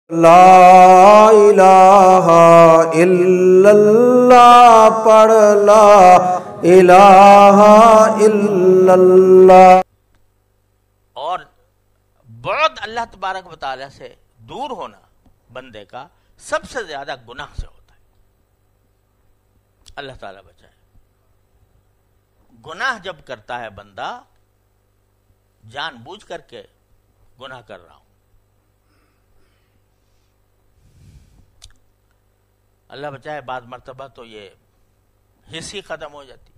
لا الہ الا اللہ پڑھ، لا الہ الا اللہ۔ اور بعد اللہ تبارک و تعالیٰ سے دور ہونا بندے کا سب سے زیادہ گناہ سے ہوتا ہے۔ اللہ تعالیٰ بچائے۔ گناہ جب کرتا ہے بندہ جان بوجھ کر کے گناہ کر رہا ہوں، اللہ بچائے، بعض مرتبہ تو یہ حصی ختم ہو جاتی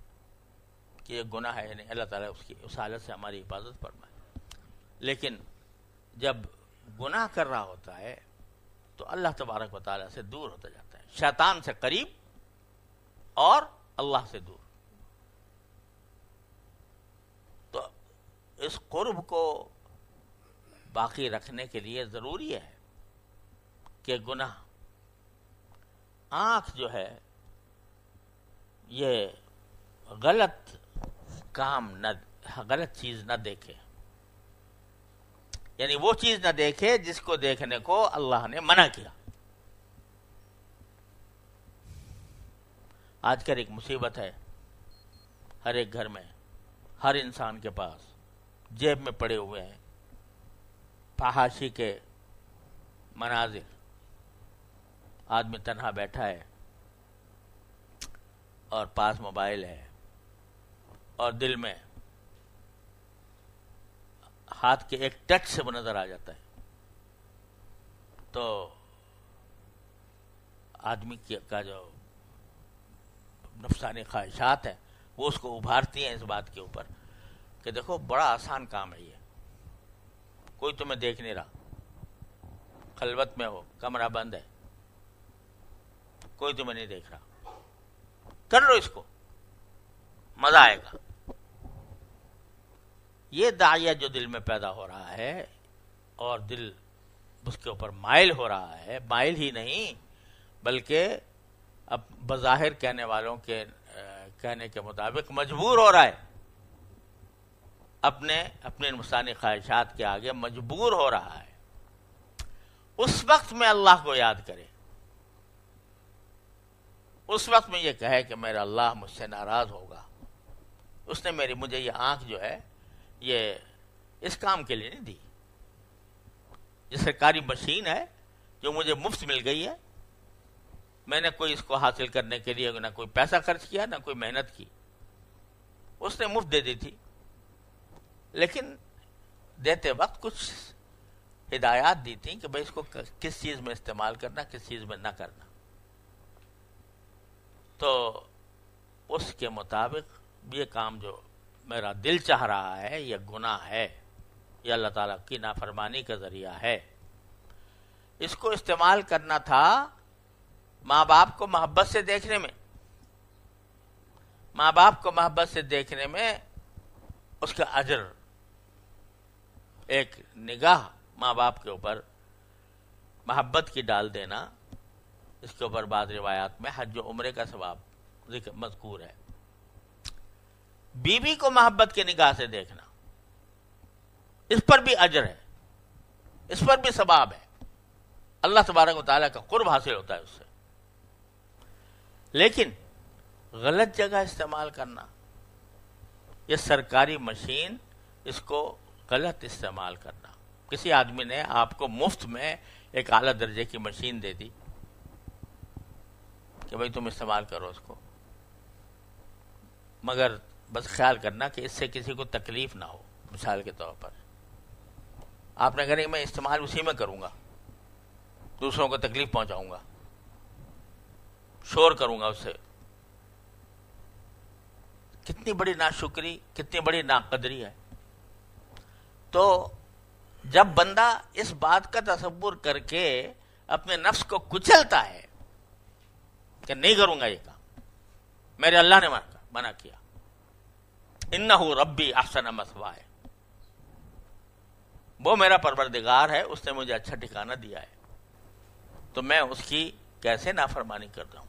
کہ یہ گناہ ہے، نہیں، اللہ تعالیٰ اس حالت سے ہماری حفاظت فرمائے۔ لیکن جب گناہ کر رہا ہوتا ہے تو اللہ تبارک و تعالیٰ سے دور ہوتا جاتا ہے، شیطان سے قریب اور اللہ سے دور۔ تو اس قرب کو باقی رکھنے کے لیے ضروری ہے کہ گناہ، آنکھ جو ہے یہ غلط کام نہ، غلط چیز نہ دیکھے، یعنی وہ چیز نہ دیکھے جس کو دیکھنے کو اللہ نے منع کیا۔ آج کل ایک مصیبت ہے، ہر ایک گھر میں، ہر انسان کے پاس جیب میں پڑے ہوئے ہیں فحاشی کے مناظر۔ آدمی تنہا بیٹھا ہے اور پاس موبائل ہے اور دل میں ہاتھ کے ایک ٹچ سے وہ نظر آ جاتا ہے، تو آدمی کا جو نفسانی خواہشات ہیں وہ اس کو ابھارتی ہیں اس بات کے اوپر کہ دیکھو بڑا آسان کام ہے یہ، کوئی تمہیں دیکھ نہیں رہا، خلوت میں ہو، کمرہ بند ہے، کوئی تمہیں نہیں دیکھ رہا، کر لو اس کو، مزہ آئے گا۔ یہ داعیہ جو دل میں پیدا ہو رہا ہے اور دل اس کے اوپر مائل ہو رہا ہے، مائل ہی نہیں بلکہ اب بظاہر کہنے والوں کے کہنے کے مطابق مجبور ہو رہا ہے، اپنے نفسانی خواہشات کے آگے مجبور ہو رہا ہے۔ اس وقت میں اللہ کو یاد کرے، اس وقت میں یہ کہے کہ میرا اللہ مجھ سے ناراض ہوگا، اس نے مجھے یہ آنکھ جو ہے یہ اس کام کے لیے نہیں دی، یہ سرکاری مشین ہے جو مجھے مفت مل گئی ہے، میں نے کوئی اس کو حاصل کرنے کے لیے نہ کوئی پیسہ خرچ کیا نہ کوئی محنت کی، اس نے مفت دے دی تھی، لیکن دیتے وقت کچھ ہدایات دی تھیں کہ بھائی اس کو کس چیز میں استعمال کرنا، کس چیز میں نہ کرنا، تو اس کے مطابق یہ کام جو میرا دل چاہ رہا ہے یہ گناہ ہے، یہ اللہ تعالیٰ کی نافرمانی کا ذریعہ ہے۔ اس کو استعمال کرنا تھا ماں باپ کو محبت سے دیکھنے میں، ماں باپ کو محبت سے دیکھنے میں اس کا اجر، ایک نگاہ ماں باپ کے اوپر محبت کی ڈال دینا، اس کے اوپر بعض روایات میں حج و عمرے کا ثواب ذکر مذکور ہے۔ بیوی کو محبت کی نگاہ سے دیکھنا، اس پر بھی اجر ہے، اس پر بھی ثواب ہے، اللہ تبارک و تعالیٰ کا قرب حاصل ہوتا ہے اس سے۔ لیکن غلط جگہ استعمال کرنا، یہ سرکاری مشین، اس کو غلط استعمال کرنا، کسی آدمی نے آپ کو مفت میں ایک اعلیٰ درجے کی مشین دے دی کہ بھئی تم استعمال کرو اس کو، مگر بس خیال کرنا کہ اس سے کسی کو تکلیف نہ ہو۔ مثال کے طور پر آپ نے کہا میں استعمال اسی میں کروں گا، دوسروں کو تکلیف پہنچاؤں گا، شور کروں گا اس سے، کتنی بڑی ناشکری، کتنی بڑی ناقدری ہے۔ تو جب بندہ اس بات کا تصور کر کے اپنے نفس کو کچلتا ہے کہ نہیں کروں گا یہ کام، میرے اللہ نے منع کیا، انہ ربی احسن مثوائے، وہ میرا پروردگار ہے، اس نے مجھے اچھا ٹھکانہ دیا ہے، تو میں اس کی کیسے نافرمانی کرتا ہوں۔